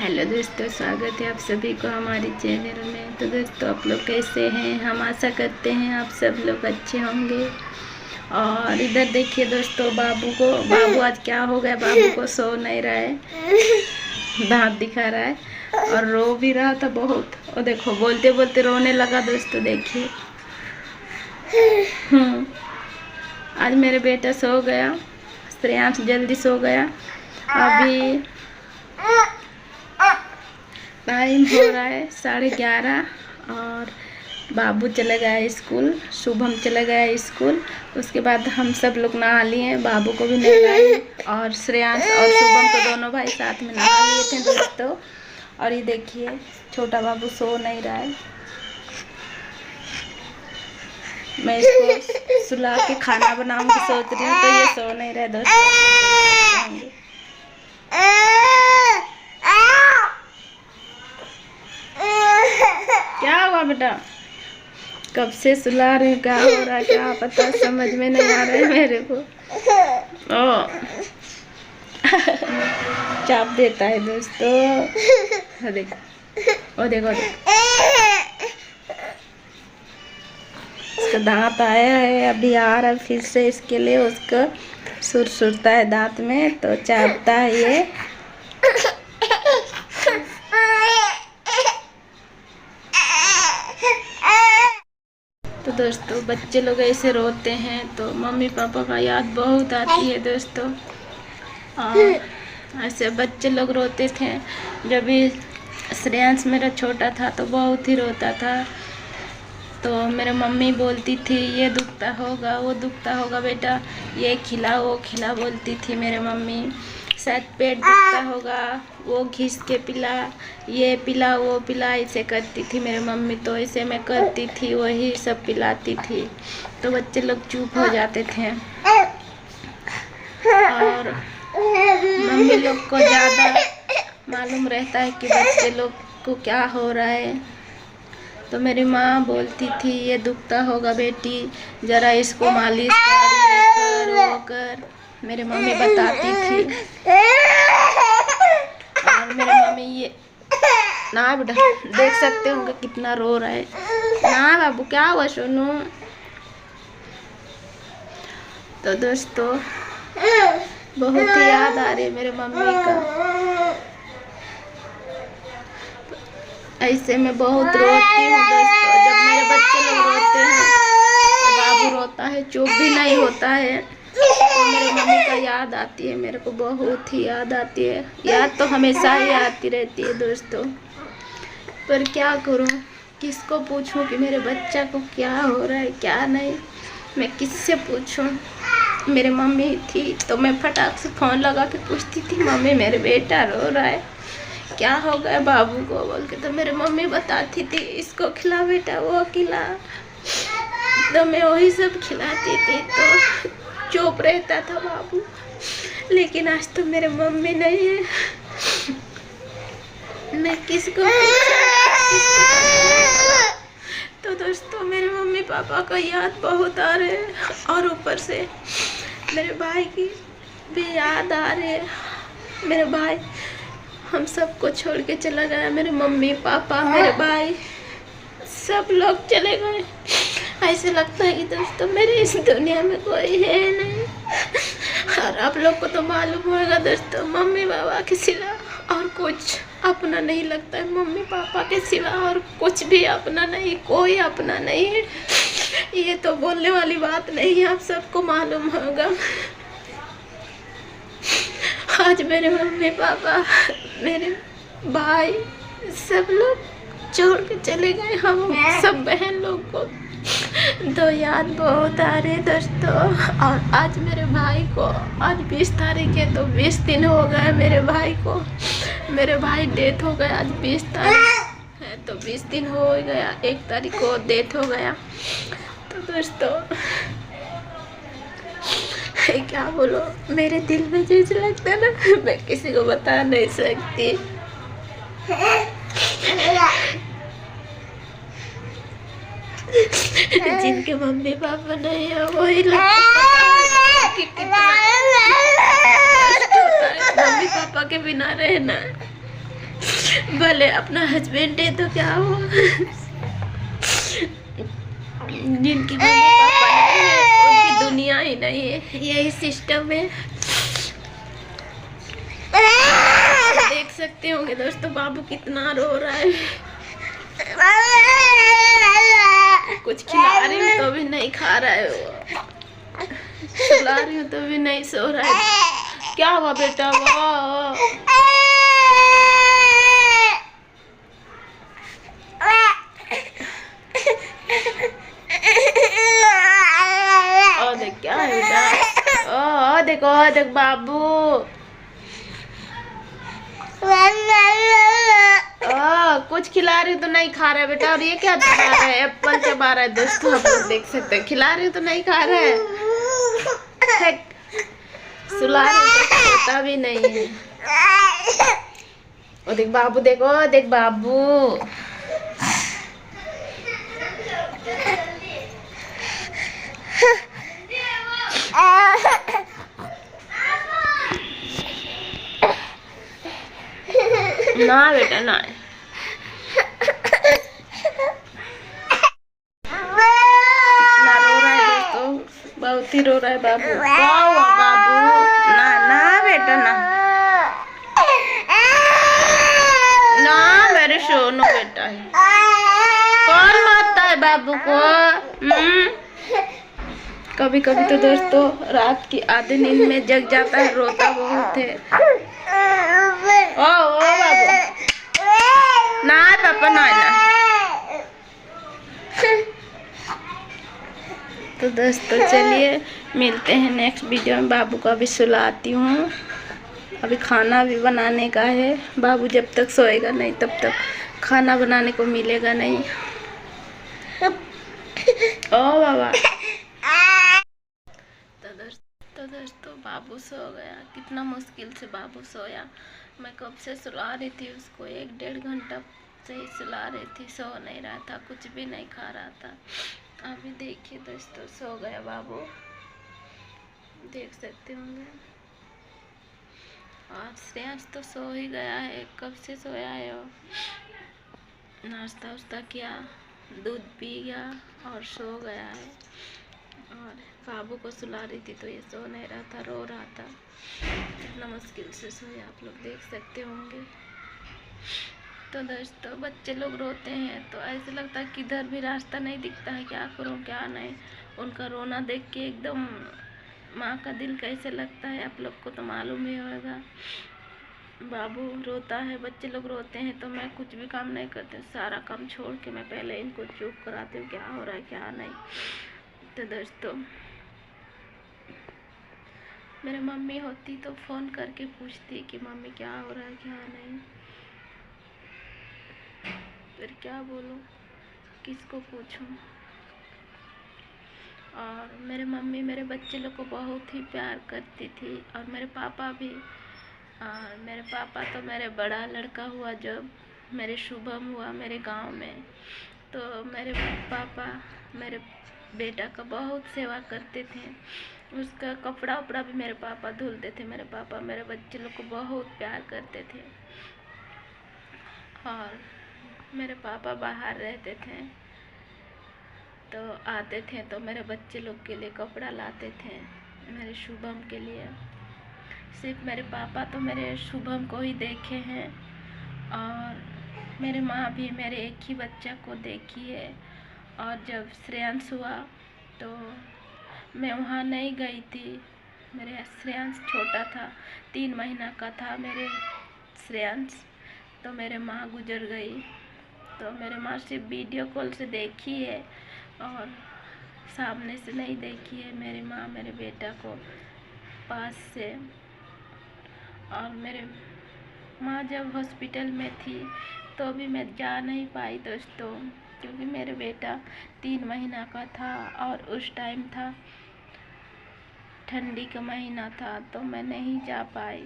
Hello दोस्तों, स्वागत है आप सभी को हमारे चैनल में। तो दोस्तों, आप लोग कैसे हैं? हम आशा करते हैं आप सब लोग अच्छे होंगे। और इधर देखिए दोस्तों, बाबू आज क्या हो गया, बाबू को सो नहीं रहा है, दांत दिखा रहा है और रो भी रहा था बहुत। और देखो बोलते बोलते रोने लगा दोस्तों, देखिए। आज मेरे बेटा सो गया, श्रेयांश जल्दी सो गया। अभी टाइम हो रहा है 11:30 और बाबू चले गया स्कूल, शुभम चले गया स्कूल। उसके बाद हम सब लोग नहा लिए, बाबू को भी नहलाए और श्रेयांश और शुभम तो दोनों भाई साथ में नहा लिए थे दोस्तों। और ये देखिए छोटा बाबू सो नहीं रहा है, मैं इसको सुला के खाना बनाऊंगी सोच रही हूँ, तो ये सो नहीं रहा है दोस्तों। क्या हुआ बेटा? कब से सुला रहे, क्या हो रहा है क्या पता, समझ में नहीं आ रहा है मेरे को। ओ चाप देता है दोस्तों, देखो देखो इसका दांत आया है, अभी आ रहा है फिर से, इसके लिए उसको सुरसुरता है दांत में तो चापता है ये। तो दोस्तों, बच्चे लोग ऐसे रोते हैं तो मम्मी पापा का याद बहुत आती है दोस्तों। और ऐसे बच्चे लोग रोते थे। जब भी श्रेयांश मेरा छोटा था तो बहुत ही रोता था, तो मेरे मम्मी बोलती थी ये दुखता होगा, वो दुखता होगा बेटा, ये खिला वो खिला बोलती थी मेरे मम्मी। शायद पेट दुखता होगा, वो घिस के पिला, ये पिला वो पिला, ऐसे करती थी मेरी मम्मी। तो ऐसे मैं करती थी, वही सब पिलाती थी, तो बच्चे लोग चुप हो जाते थे। और मम्मी लोग को ज़्यादा मालूम रहता है कि बच्चे लोग को क्या हो रहा है। तो मेरी माँ बोलती थी ये दुखता होगा बेटी, ज़रा इसको मालिश कर, वो कर, मेरी मम्मी बताती थी। और मेरी मम्मी ये ना बेटा, देख सकते होंगे कितना रो रहा है ना बाबू, क्या हुआ सोनू? तो दोस्तों, बहुत ही याद आ रही है मेरे मम्मी का। ऐसे मैं बहुत रोती हूँ दोस्तों, जब मेरे बच्चे लोग रोते हैं, बाबू रोता है, चुप भी नहीं होता है, तो मेरे मम्मी का याद आती है, मेरे को बहुत ही याद आती है। याद तो हमेशा ही आती रहती है दोस्तों, पर क्या करूं, किसको पूछूं कि मेरे बच्चा को क्या हो रहा है क्या नहीं, मैं किससे पूछूं? मेरे मम्मी थी तो मैं फटाक से फ़ोन लगा के पूछती थी, मम्मी मेरे बेटा रो रहा है, क्या हो गया बाबू को बोल के, तो मेरे मम्मी बताती थी इसको खिला बेटा, वो खिला, तो मैं वही सब खिलाती थी, तो चुप रहता था बाबू। लेकिन आज तो मेरे मम्मी नहीं है, मैं किसको तो दोस्तों, मेरे मम्मी पापा का याद बहुत आ रहे हैं, और ऊपर से मेरे भाई की भी याद आ रही है। मेरे भाई हम सबको छोड़ के चला गया, मेरे मम्मी पापा मेरे भाई सब लोग चले गए। ऐसे लगता है कि दोस्तों मेरे इस दुनिया में कोई है नहीं। और आप लोग को तो मालूम होगा दोस्तों, मम्मी पापा के सिवा और कुछ अपना नहीं लगता है, मम्मी पापा के सिवा और कुछ भी अपना नहीं, कोई अपना नहीं है। ये तो बोलने वाली बात नहीं है, आप सबको मालूम होगा। आज मेरे मम्मी पापा मेरे भाई सब लोग छोड़ के चले गए, हम सब बहन लोग को तो याद बहुत आ रही है दोस्तों। और आज मेरे भाई को, आज 20 तारीख है, तो 20 दिन हो गए मेरे भाई को, मेरे भाई डेथ हो गया। आज 20 तारीख है तो 20 दिन हो गया, 1 तारीख को डेथ हो गया। तो दोस्तों क्या बोलो, मेरे दिल में जैसे लगता है ना, मैं किसी को बता नहीं सकती। जिनके मम्मी पापा नहीं है वही लगता कि कितना मम्मी पापा के बिना रहना। भले अपना हस्बैंड है तो क्या हुआ, जिनकी मम्मी पापा नहीं है उनकी दुनिया ही नहीं है, यही सिस्टम है। देख सकते होंगे दोस्तों बाबू कितना रो रहा है। कुछ खिला रही हूँ तो भी नहीं खा रहा है वो, सुला रही हूँ तो भी नहीं सो रहा है। क्या हुआ बेटा? वो देख क्या है बेटा? देखो देख बाबू, कुछ खिला रही तो नहीं खा रहा है बेटा। और ये क्या चबा रहा है? एप्पल चबा रहा है दोस्तों, आप लोग देख सकते हैं। खिला रही तो नहीं खा रहा है, सुला रही तो सोता भी नहीं है। और देख बाबू, देखो देख बाबू, ना बेटा ना, कितना रो रहा है दोस्तों, बहुत ही रो रहा है बाबू। क्या हुआ बाबू? ना ना बेटा ना, ना मेरे सोनू बेटा है। कौन मारता है बाबू को? कभी कभी तो दोस्तों रात की आधे नींद में जग जाता है, रोता बहुत है। ओ बाबू ना पापा ना। तो दोस्तों चलिए मिलते हैं नेक्स्ट वीडियो में। बाबू को अभी सुलाती हूँ, अभी खाना भी बनाने का है। बाबू जब तक सोएगा नहीं तब तक खाना बनाने को मिलेगा नहीं। ओ बाबा। तो दोस्तों बाबू सो गया, कितना मुश्किल से बाबू सोया। मैं कब से सुला रही थी उसको, 1-1.5 घंटा से ही सुला रही थी, सो नहीं रहा था, कुछ भी नहीं खा रहा था। अभी देखिए दोस्तों सो गया बाबू, देख सकते होंगे। और श्रेयांश तो सो ही गया है, कब से सोया है वो। नाश्ता वास्ता किया, दूध पी गया और सो गया है। और बाबू को सुला रही थी तो ये सो नहीं रहा था, रो रहा था। इतना मुश्किल से सोया, आप लोग देख सकते होंगे। तो दोस्तों बच्चे लोग रोते हैं तो ऐसे लगता है कि इधर भी रास्ता नहीं दिखता है, क्या करूं क्या नहीं। उनका रोना देख के एकदम माँ का दिल कैसे लगता है आप लोग को तो मालूम ही होगा। बाबू रोता है, बच्चे लोग रोते हैं तो मैं कुछ भी काम नहीं करती, सारा काम छोड़ के मैं पहले इनको चुप कराती हूँ, क्या हो रहा है क्या नहीं। तो दोस्तों मेरी मम्मी होती तो फ़ोन करके पूछती कि मम्मी क्या हो रहा है क्या नहीं। फिर क्या बोलूं, किसको पूछूं। और मेरे मम्मी मेरे बच्चे लोग को बहुत ही प्यार करती थी, और मेरे पापा भी। और मेरे पापा तो मेरे बड़ा लड़का हुआ जब मेरे शुभम हुआ मेरे गांव में, तो मेरे पापा मेरे बेटा का बहुत सेवा करते थे। उसका कपड़ा उपड़ा भी मेरे पापा धुलते थे। मेरे पापा मेरे बच्चे लोग को बहुत प्यार करते थे। और मेरे पापा बाहर रहते थे तो आते थे तो मेरे बच्चे लोग के लिए कपड़ा लाते थे, मेरे शुभम के लिए। सिर्फ मेरे पापा तो मेरे शुभम को ही देखे हैं, और मेरे माँ भी मेरे एक ही बच्चा को देखी है। और जब श्रेयांश हुआ तो मैं वहाँ नहीं गई थी, मेरे श्रेयांश छोटा था, 3 महीना का था मेरे श्रेयांश। तो मेरे माँ गुजर गई, तो मेरे माँ सिर्फ वीडियो कॉल से देखी है और सामने से नहीं देखी है मेरी माँ मेरे बेटा को पास से। और मेरे माँ जब हॉस्पिटल में थी तो भी मैं जा नहीं पाई दोस्तों, क्योंकि मेरे बेटा 3 महीना का था और उस टाइम था ठंडी का महीना था, तो मैं नहीं जा पाई।